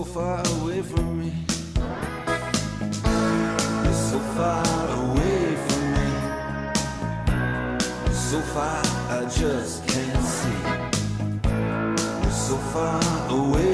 so far away from me. You're so far away from me. So far I just can't see. You're so far away